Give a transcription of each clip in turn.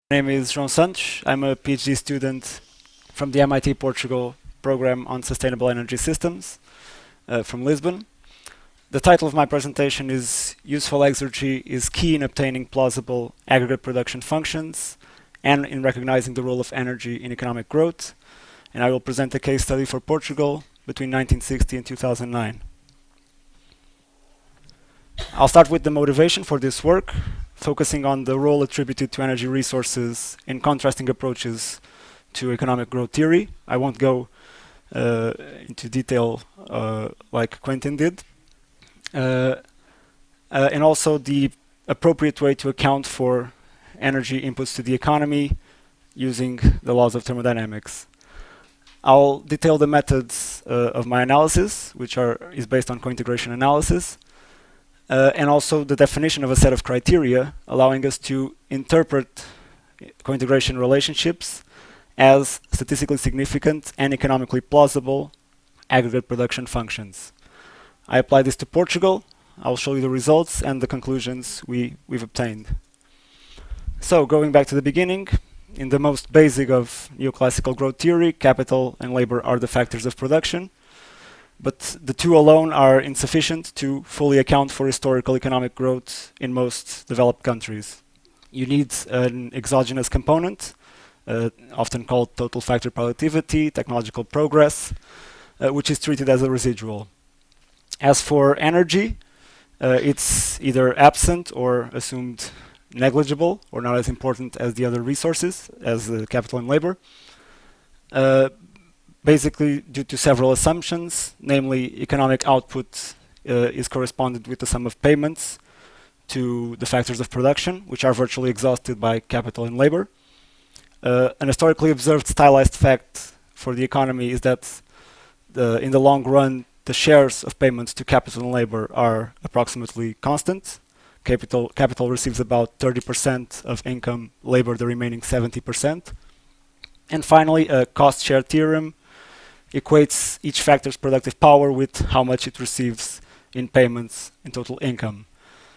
My name is Joao Santos. I'm a PhD student from the MIT Portugal program on sustainable energy systems from Lisbon. The title of my presentation is Useful Exergy is key in obtaining plausible aggregate production functions and in recognizing the role of energy in economic growth. And I will present a case study for Portugal between 1960 and 2009. I'll start with the motivation for this work, focusing on the role attributed to energy resources in contrasting approaches to economic growth theory. I won't go into detail like Quentin did. And also the appropriate way to account for energy inputs to the economy using the laws of thermodynamics. I'll detail the methods of my analysis, which is based on cointegration analysis, and also the definition of a set of criteria allowing us to interpret cointegration relationships as statistically significant and economically plausible aggregate production functions. I apply this to Portugal. I'll show you the results and the conclusions we've obtained. So going back to the beginning, in the most basic of neoclassical growth theory, capital and labor are the factors of production. But the two alone are insufficient to fully account for historical economic growth in most developed countries. You need an exogenous component, often called total factor productivity, technological progress, which is treated as a residual. As for energy, it's either absent or assumed negligible or not as important as the other resources, as capital and labor. Basically due to several assumptions, namely economic output is corresponded with the sum of payments to the factors of production, which are virtually exhausted by capital and labor. An historically observed stylized fact for the economy is that in the long run, the shares of payments to capital and labor are approximately constant. Capital receives about 30% of income, labor the remaining 70%. And finally, a cost share theorem equates each factor's productive power with how much it receives in payments in total income.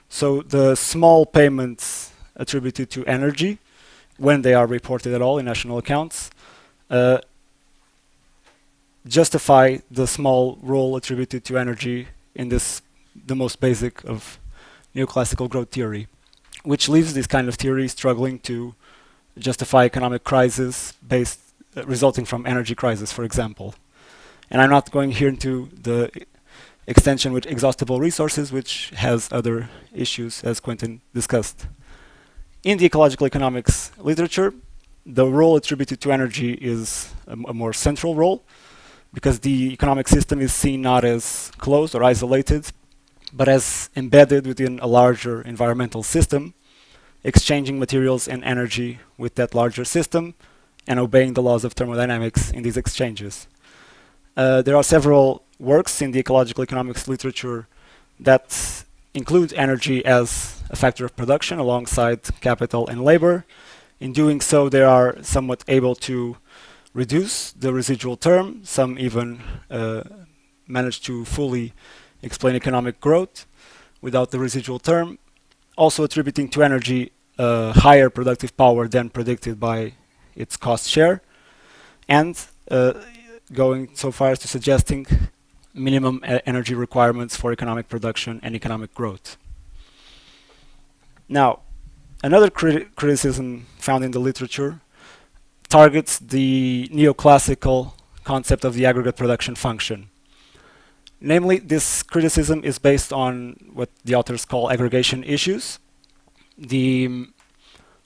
So the small payments attributed to energy, when they are reported at all in national accounts, justify the small role attributed to energy in the most basic of neoclassical growth theory, which leaves this kind of theory struggling to justify economic crisis resulting from energy crisis, for example. And I'm not going here into the extension with exhaustible resources, which has other issues, as Quentin discussed. In the ecological economics literature, the role attributed to energy is a more central role, because the economic system is seen not as closed or isolated, but as embedded within a larger environmental system, exchanging materials and energy with that larger system, and obeying the laws of thermodynamics in these exchanges. There are several works in the ecological economics literature that include energy as a factor of production alongside capital and labor. In doing so, they are somewhat able to reduce the residual term. Some even manage to fully explain economic growth without the residual term, also attributing to energy higher productive power than predicted by its cost share, and going so far as to suggesting minimum energy requirements for economic production and economic growth. Now, another criticism found in the literature targets the neoclassical concept of the aggregate production function. Namely, this criticism is based on what the authors call aggregation issues. The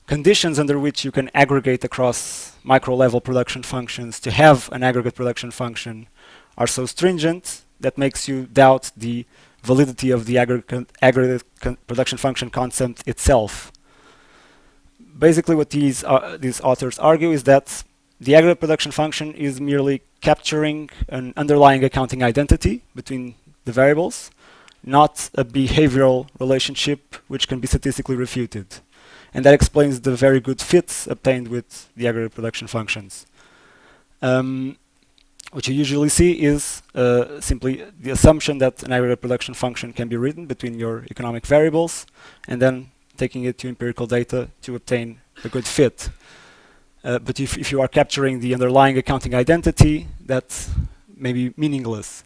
conditions under which you can aggregate across micro-level production functions to have an aggregate production function are so stringent that makes you doubt the validity of the aggregate production function concept itself. Basically, what these authors argue is that the aggregate production function is merely capturing an underlying accounting identity between the variables, not a behavioral relationship which can be statistically refuted. And that explains the very good fits obtained with the aggregate production functions. What you usually see is simply the assumption that an aggregate production function can be written between your economic variables, and then taking it to empirical data to obtain a good fit. But if you are capturing the underlying accounting identity, that's maybe meaningless.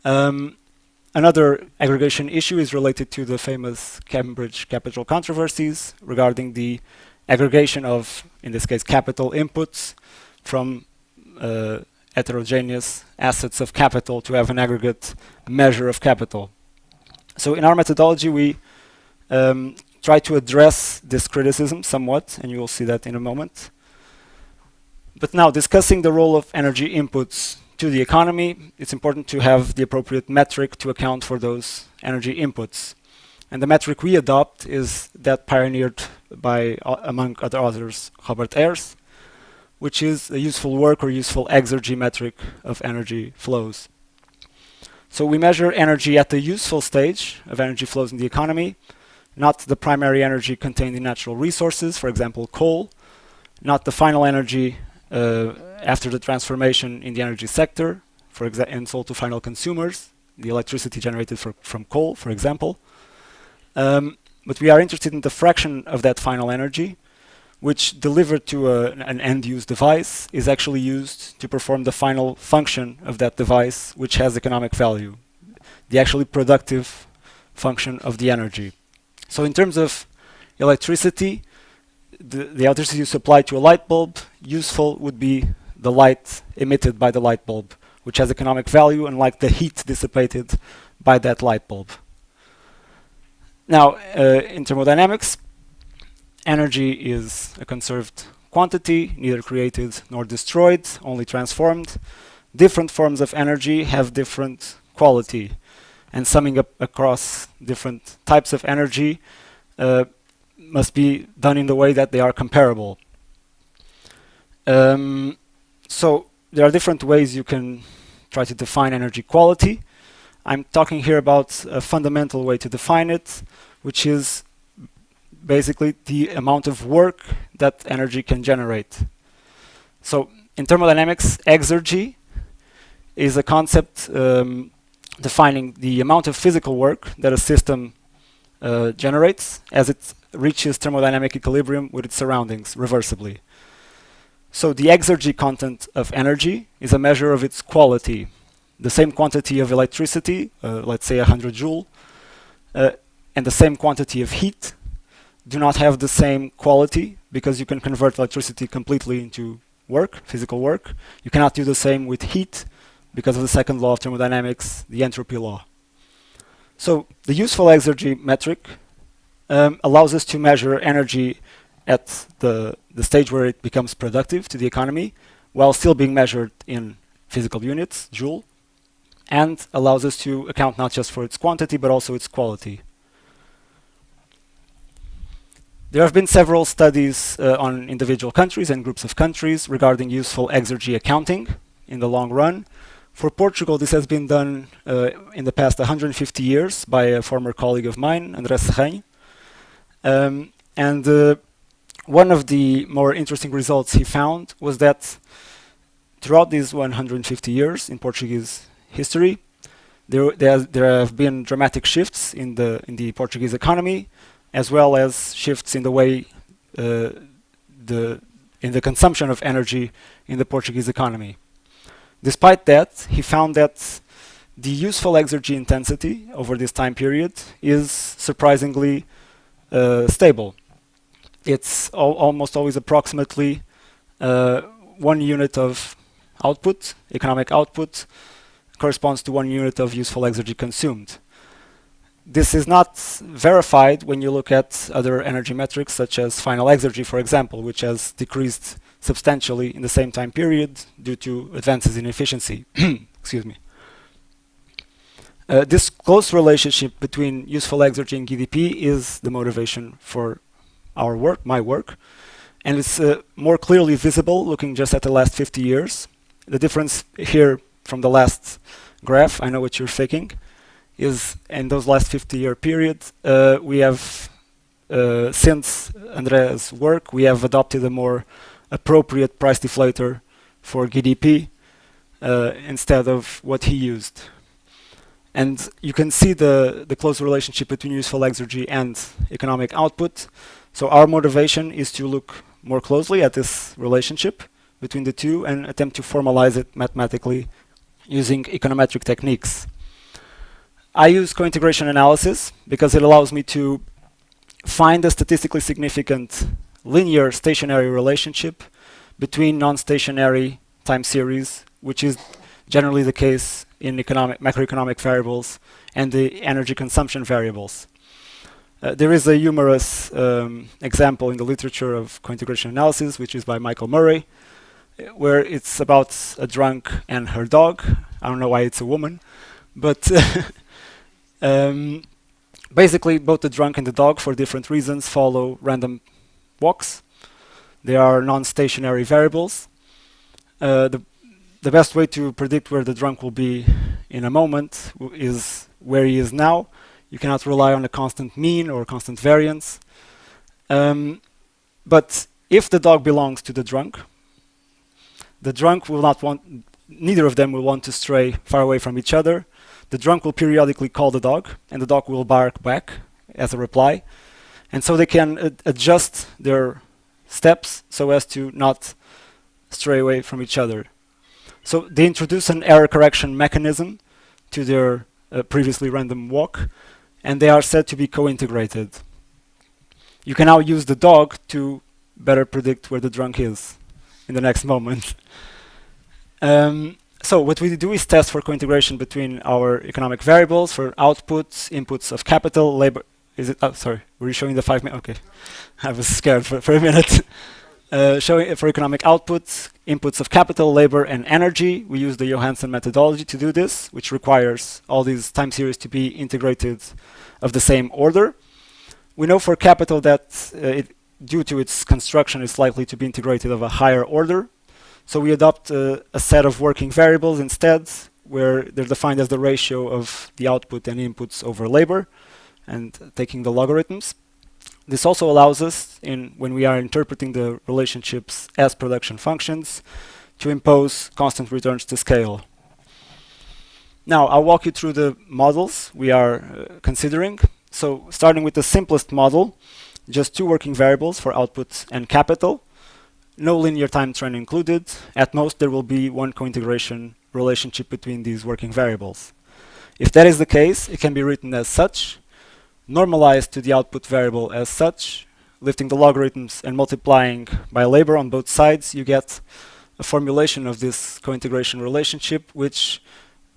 Another aggregation issue is related to the famous Cambridge capital controversies regarding the aggregation of, in this case, capital inputs from heterogeneous assets of capital to have an aggregate measure of capital. So in our methodology, we try to address this criticism somewhat, and you will see that in a moment. But now, discussing the role of energy inputs to the economy, it's important to have the appropriate metric to account for those energy inputs. And the metric we adopt is that pioneered by, among other authors, Robert Ayres, which is a useful work or useful exergy metric of energy flows. So we measure energy at the useful stage of energy flows in the economy, not the primary energy contained in natural resources, for example, coal, not the final energy after the transformation in the energy sector, and sold to final consumers, the electricity generated from coal, for example. But we are interested in the fraction of that final energy, which delivered to an end-use device is actually used to perform the final function of that device, which has economic value, the actually productive function of the energy. So in terms of electricity, the electricity you supply to a light bulb, useful would be the light emitted by the light bulb, which has economic value, unlike the heat dissipated by that light bulb. Now, in thermodynamics, energy is a conserved quantity, neither created nor destroyed, only transformed. Different forms of energy have different quality, and summing up across different types of energy must be done in the way that they are comparable. So there are different ways you can try to define energy quality. I'm talking here about a fundamental way to define it, which is basically the amount of work that energy can generate. So in thermodynamics, exergy is a concept defining the amount of physical work that a system generates as it reaches thermodynamic equilibrium with its surroundings reversibly. So the exergy content of energy is a measure of its quality. The same quantity of electricity, let's say 100 joule, and the same quantity of heat do not have the same quality because you can convert electricity completely into work, physical work. You cannot do the same with heat because of the second law of thermodynamics, the entropy law. So the useful exergy metric allows us to measure energy at the stage where it becomes productive to the economy, while still being measured in physical units, joule, and allows us to account not just for its quantity, but also its quality. There have been several studies on individual countries and groups of countries regarding useful exergy accounting in the long run. For Portugal, this has been done in the past 150 years by a former colleague of mine, André Serranho. One of the more interesting results he found was that throughout these 150 years in Portuguese history, there have been dramatic shifts in the Portuguese economy, as well as shifts in the way in the consumption of energy in the Portuguese economy. Despite that, he found that the useful exergy intensity over this time period is surprisingly stable. It's almost always approximately 1 unit of output, economic output, corresponds to 1 unit of useful exergy consumed. This is not verified when you look at other energy metrics, such as final exergy, for example, which has decreased substantially in the same time period due to advances in efficiency. Excuse me. This close relationship between useful exergy and GDP is the motivation for our work, my work, and it's more clearly visible looking just at the last 50 years. The difference here from the last graph, I know what you're thinking, is in those last 50-year period, we have, since André's work, we have adopted a more appropriate price deflator for GDP instead of what he used. And you can see the close relationship between useful exergy and economic output. So our motivation is to look more closely at this relationship between the two and attempt to formalize it mathematically using econometric techniques. I use cointegration analysis because it allows me to find a statistically significant linear stationary relationship between non-stationary time series, which is generally the case in macroeconomic variables and the energy consumption variables. There is a humorous example in the literature of cointegration analysis, which is by Michael Murray, where it's about a drunk and her dog. I don't know why it's a woman, but basically both the drunk and the dog, for different reasons, follow random walks. They are non-stationary variables. The best way to predict where the drunk will be in a moment is where he is now. You cannot rely on a constant mean or constant variance. But if the dog belongs to the drunk will not want, neither of them will want to stray far away from each other. The drunk will periodically call the dog, and the dog will bark back as a reply. And so they can adjust their steps so as to not stray away from each other. So they introduce an error correction mechanism to their previously random walk, and they are said to be co-integrated. You can now use the dog to better predict where the drunk is in the next moment. So what we do is test for cointegration between our economic variables for outputs, inputs of capital, labor. Is it? Oh, sorry. Were you showing the 5 minutes? Okay. I was scared for a minute. Showing for economic outputs, inputs of capital, labor, and energy. We use the Johansson methodology to do this, which requires all these time series to be integrated of the same order. We know for capital that due to its construction, it's likely to be integrated of a higher order. So we adopt a set of working variables instead, where they're defined as the ratio of the output and inputs over labor, and taking the logarithms. This also allows us, when we are interpreting the relationships as production functions, to impose constant returns to scale. Now, I'll walk you through the models we are considering. So, starting with the simplest model, just two working variables for output and capital. No linear time trend included. At most, there will be one cointegration relationship between these working variables. If that is the case, it can be written as such, normalized to the output variable as such, lifting the logarithms and multiplying by labor on both sides, you get a formulation of this cointegration relationship, which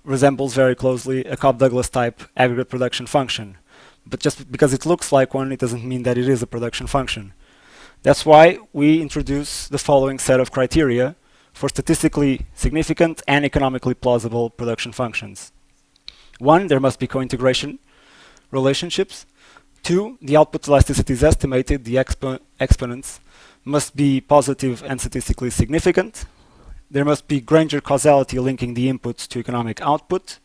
resembles very closely a Cobb-Douglas type aggregate production function. But just because it looks like one, it doesn't mean that it is a production function. That's why we introduce the following set of criteria for statistically significant and economically plausible production functions. 1, there must be cointegration relationships. 2, the output elasticity is estimated, the exponents must be positive and statistically significant. There must be Granger causality linking the inputs to economic output.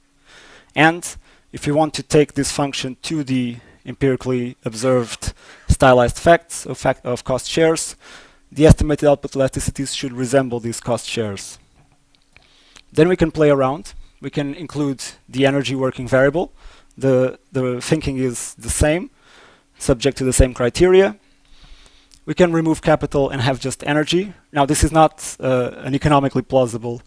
And if you want to take this function to the empirically observed stylized facts of cost shares, the estimated output elasticities should resemble these cost shares. Then we can play around. We can include the energy working variable. The thinking is the same, subject to the same criteria. We can remove capital and have just energy. Now, this is not an economically plausible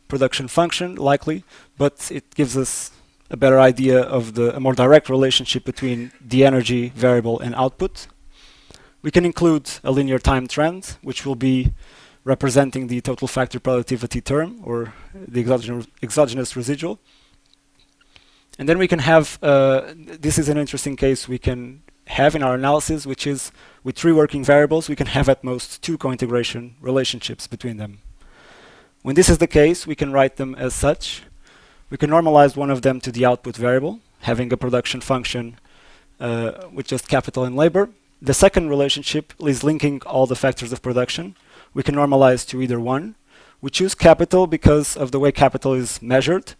production function, likely, but it gives us a better idea of a more direct relationship between the energy variable and output. We can include a linear time trend, which will be representing the total factor productivity term, or the exogenous residual. And then we can have, this is an interesting case we can have in our analysis, which is with 3 working variables, we can have at most 2 cointegration relationships between them. When this is the case, we can write them as such. We can normalize one of them to the output variable, having a production function with just capital and labor. The second relationship is linking all the factors of production. We can normalize to either one. We choose capital because of the way capital is measured.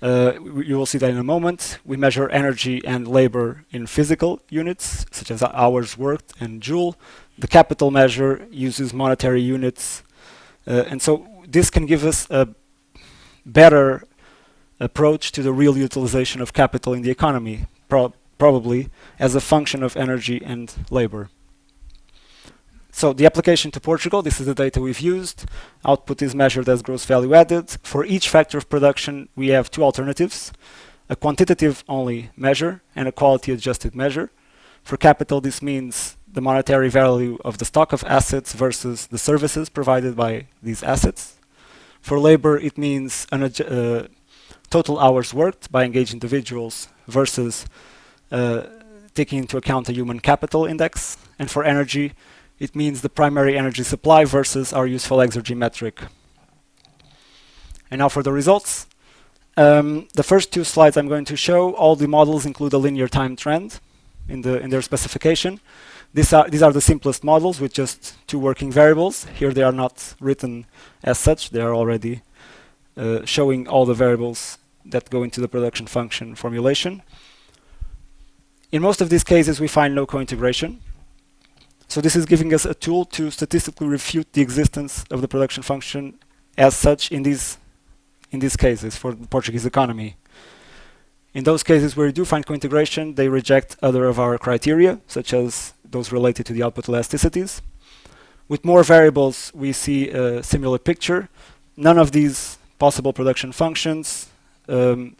You will see that in a moment. We measure energy and labor in physical units, such as hours worked and joule. The capital measure uses monetary units. And so this can give us a better approach to the real utilization of capital in the economy, probably as a function of energy and labor. So the application to Portugal, this is the data we've used. Output is measured as gross value added. For each factor of production, we have two alternatives: a quantitative only measure and a quality adjusted measure. For capital, this means the monetary value of the stock of assets versus the services provided by these assets. For labor, it means total hours worked by engaged individuals versus taking into account a human capital index. And for energy, it means the primary energy supply versus our useful exergy metric. And now for the results. The first two slides I'm going to show, all the models include a linear time trend in their specification. These are the simplest models with just two working variables. Here they are not written as such. They are already showing all the variables that go into the production function formulation. In most of these cases, we find no cointegration. So this is giving us a tool to statistically refute the existence of the production function as such in these cases for the Portuguese economy. In those cases where we do find cointegration, they reject other of our criteria, such as those related to the output elasticities. With more variables, we see a similar picture. None of these possible production functions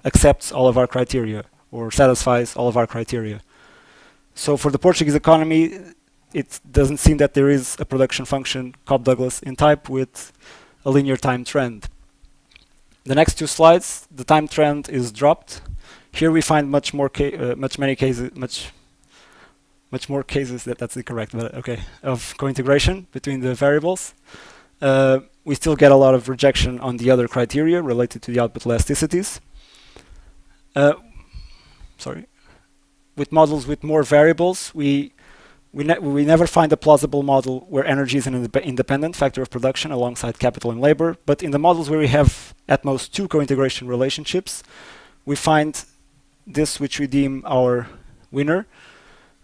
accepts all of our criteria or satisfies all of our criteria. So for the Portuguese economy, it doesn't seem that there is a production function Cobb-Douglas in type with a linear time trend. The next two slides, the time trend is dropped. Here we find much more cases, that's incorrect, but okay, of cointegration between the variables. We still get a lot of rejection on the other criteria related to the output elasticities. With models with more variables, we never find a plausible model where energy is an independent factor of production alongside capital and labor. But in the models where we have at most two cointegration relationships, we find this which we deem our winner.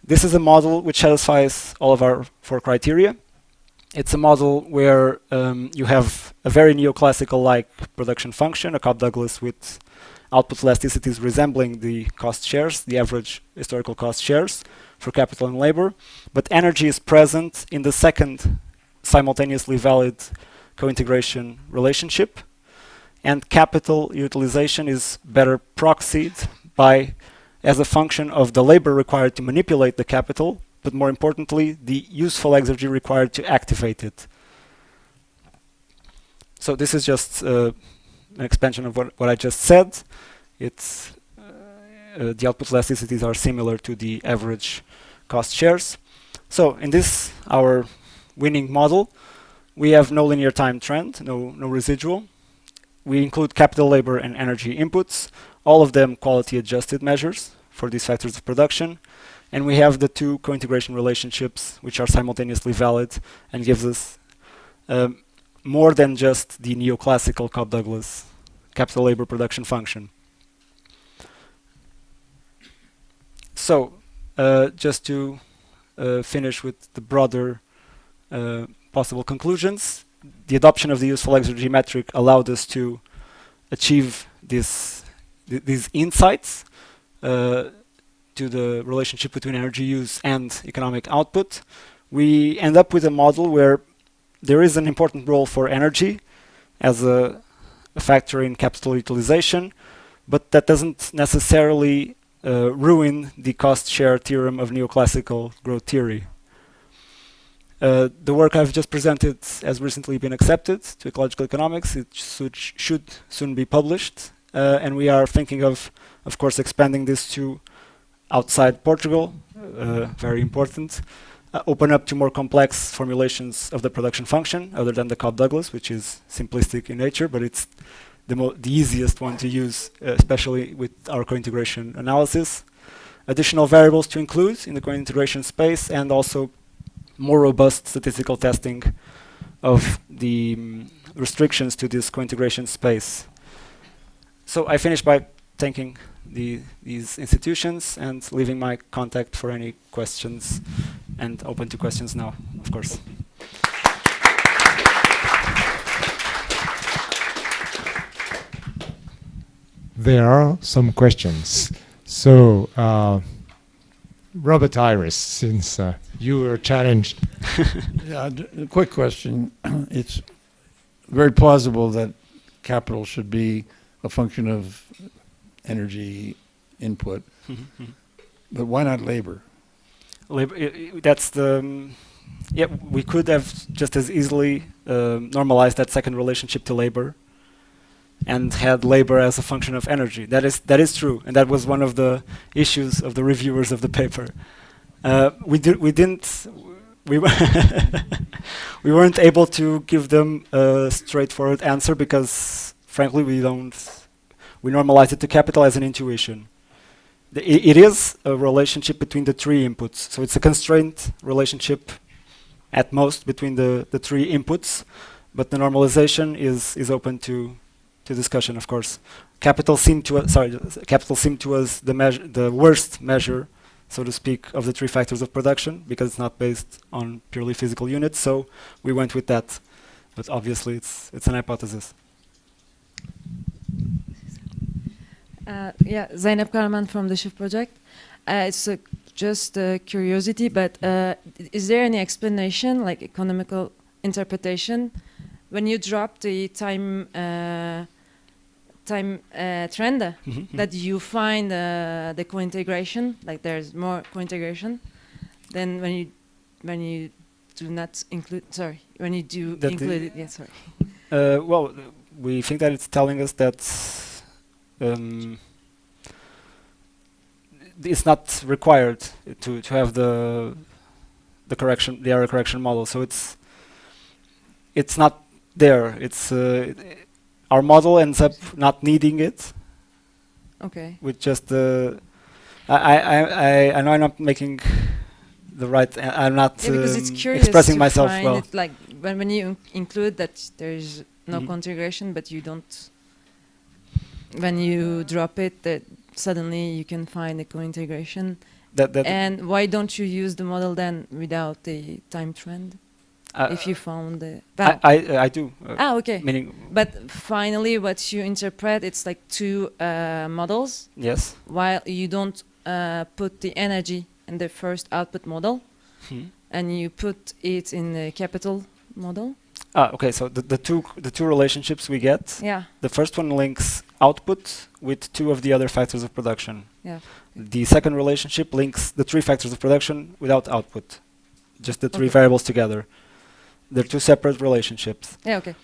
This is a model which satisfies all of our four criteria. It's a model where you have a very neoclassical-like production function, a Cobb-Douglas with output elasticities resembling the cost shares, the average historical cost shares for capital and labor, but energy is present in the second simultaneously valid cointegration relationship, and capital utilization is better proxied by as a function of the labor required to manipulate the capital, but more importantly, the useful exergy required to activate it. So this is just an expansion of what I just said. It's the output elasticities are similar to the average cost shares. So in this, our winning model, we have no linear time trend, no residual. We include capital, labor, and energy inputs, all of them quality adjusted measures for these factors of production. And we have the two cointegration relationships which are simultaneously valid and gives us more than just the neoclassical Cobb-Douglas capital labor production function. So just to finish with the broader possible conclusions, the adoption of the useful exergy metric allowed us to achieve these insights to the relationship between energy use and economic output. We end up with a model where there is an important role for energy as a factor in capital utilization, but that doesn't necessarily ruin the cost share theorem of neoclassical growth theory. The work I've just presented has recently been accepted to ecological economics. It should soon be published, and we are thinking of course, expanding this to outside Portugal, very important. Open up to more complex formulations of the production function, other than the Cobb-Douglas, which is simplistic in nature, but it's the easiest one to use, especially with our cointegration analysis. Additional variables to include in the cointegration space, and also more robust statistical testing of the restrictions to this cointegration space. So I finish by thanking these institutions and leaving my contact for any questions, and open to questions now, of course. there are some questions. So, Robert Iris, since you were challenged. Yeah, a quick question. It's very plausible that capital should be a function of energy input, but why not labor? Labor, that's the yeah. We could have just as easily normalized that second relationship to labor, and had labor as a function of energy. That is true, and that was one of the issues of the reviewers of the paper. We didn't. We we weren't able to give them a straightforward answer because, frankly, we normalize it to capital as an intuition. It is a relationship between the three inputs, so it's a constraint relationship at most between the three inputs, but the normalization is open to discussion, of course. Capital seemed to us the worst measure, so to speak, of the three factors of production, because it's not based on purely physical units, so we went with that. But obviously it's an hypothesis. Yeah, Zainab Karaman from the Shift Project. It's just a curiosity, but is there any explanation, like economical interpretation, when you drop the time trend, that you find the cointegration, like there's more cointegration than when you do not include? Sorry, when you do that include it. Yeah, sorry. Well, we think that it's telling us that it's not required to have the error correction model. So it's not there. It's our model ends up not needing it. Okay. With just the I know I'm not making the right. I'm not because it's curious expressing to myself find well. it, like when you include that there's no cointegration, but you don't. When you drop it, that suddenly you can find the cointegration. And why don't you use the model then without the time trend? If you found the I do. Okay. Meaning, but finally, what you interpret, it's like two models. Yes. While you don't put the energy in the first output model, and you put it in the capital model. Okay. So the two relationships we get. Yeah. The first one links output with two of the other factors of production. Yeah. The second relationship links the three factors of production without output, just the three variables together. They're two separate relationships. Yeah. Okay.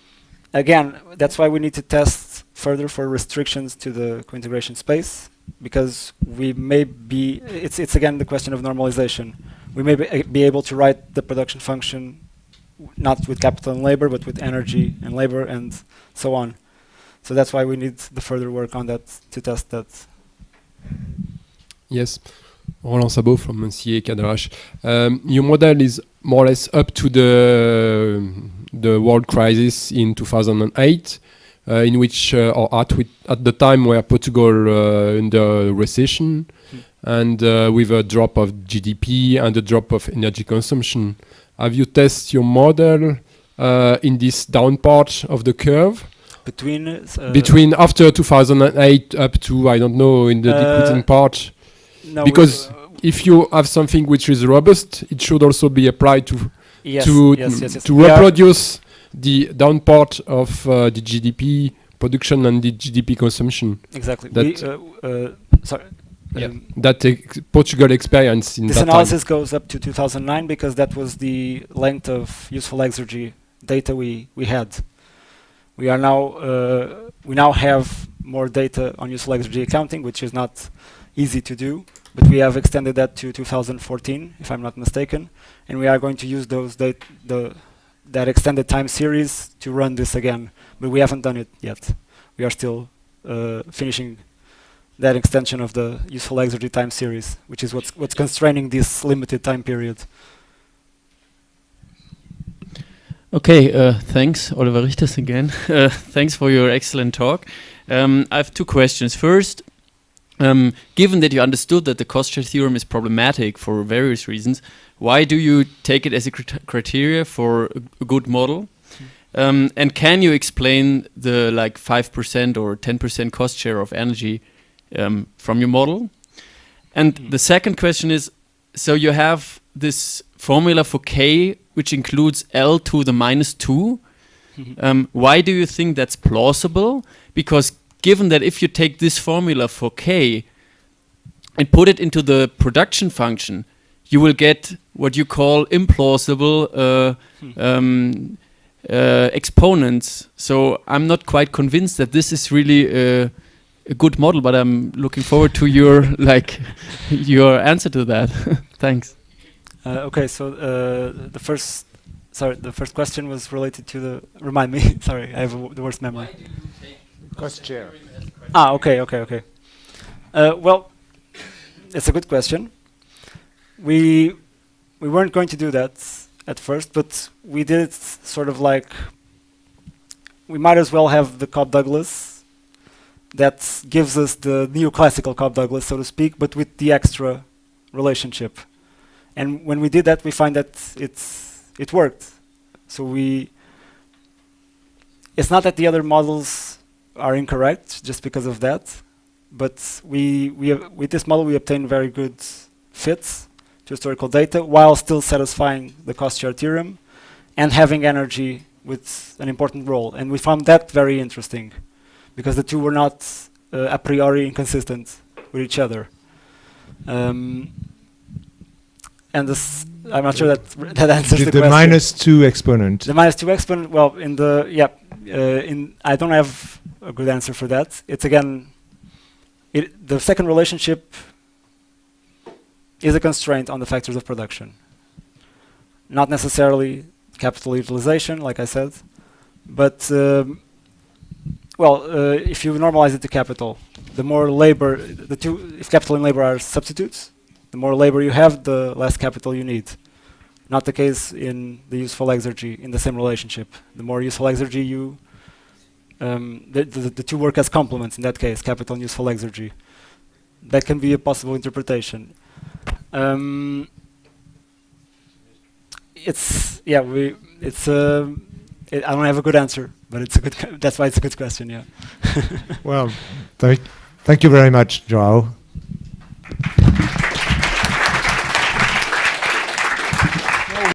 Again, that's why we need to test further for restrictions to the cointegration space, because we may be. It's again the question of normalization. We may be able to write the production function not with capital and labor, but with energy and labor and so on. So that's why we need the further work on that to test that. Yes, Roland Sabot from CA Cadrach. Your model is more or less up to the world crisis in 2008, in which or at the time where Portugal in the recession, and with a drop of GDP and a drop of energy consumption. Have you tested your model in this down part of the curve? Between after 2008 up to, I don't know, in the decreasing part? No, because if you have something which is robust, it should also be applied to reproduce the down part of the GDP production and the GDP consumption. Exactly. Sorry. Portugal experience in this that analysis time. goes up to 2009 because that was the length of useful exergy data we had. We now have more data on useful exergy accounting, which is not easy to do, but we have extended that to 2014, if I'm not mistaken, and we are going to use that extended time series to run this again, but we haven't done it yet. We are still finishing that extension of the useful exergy time series, which is what's constraining this limited time period. Okay, thanks, Oliver Richters again. Thanks for your excellent talk. I have two questions. First, given that you understood that the cost share theorem is problematic for various reasons, why do you take it as a criteria for a good model? And can you explain the like 5% or 10% cost share of energy from your model? And the second question is, so you have this formula for K, which includes L to the -2. Why do you think that's plausible? Because given that if you take this formula for K and put it into the production function, you will get what you call implausible exponents. So I'm not quite convinced that this is really a good model, but I'm looking forward to your your answer to that. Thanks. Okay, so the first question was related to the. Remind me. Sorry, I have the worst memory. Cost share. Okay. Well, it's a good question. We weren't going to do that at first, but we did it sort of like we might as well have the Cobb-Douglas that gives us the neoclassical Cobb-Douglas, so to speak, but with the extra relationship. And when we did that, we find that it worked. So it's not that the other models are incorrect just because of that, but with this model we obtain very good fits to historical data while still satisfying the cost share theorem and having energy with an important role. And we found that very interesting because the two were not a priori inconsistent with each other. And this, I'm not sure that answers the question. The -2 exponent. The -2 exponent. Well, I don't have a good answer for that. It's again, the second relationship is a constraint on the factors of production. Not necessarily capital utilization, like I said, but if you normalize it to capital, the more labor, if capital and labor are substitutes, the more labor you have, the less capital you need. Not the case in the useful exergy in the same relationship. The more useful exergy the two work as complements in that case, capital and useful exergy. That can be a possible interpretation. I don't have a good answer, but it's a good. That's why it's a good question. Yeah. Well, thank you very much, Joao.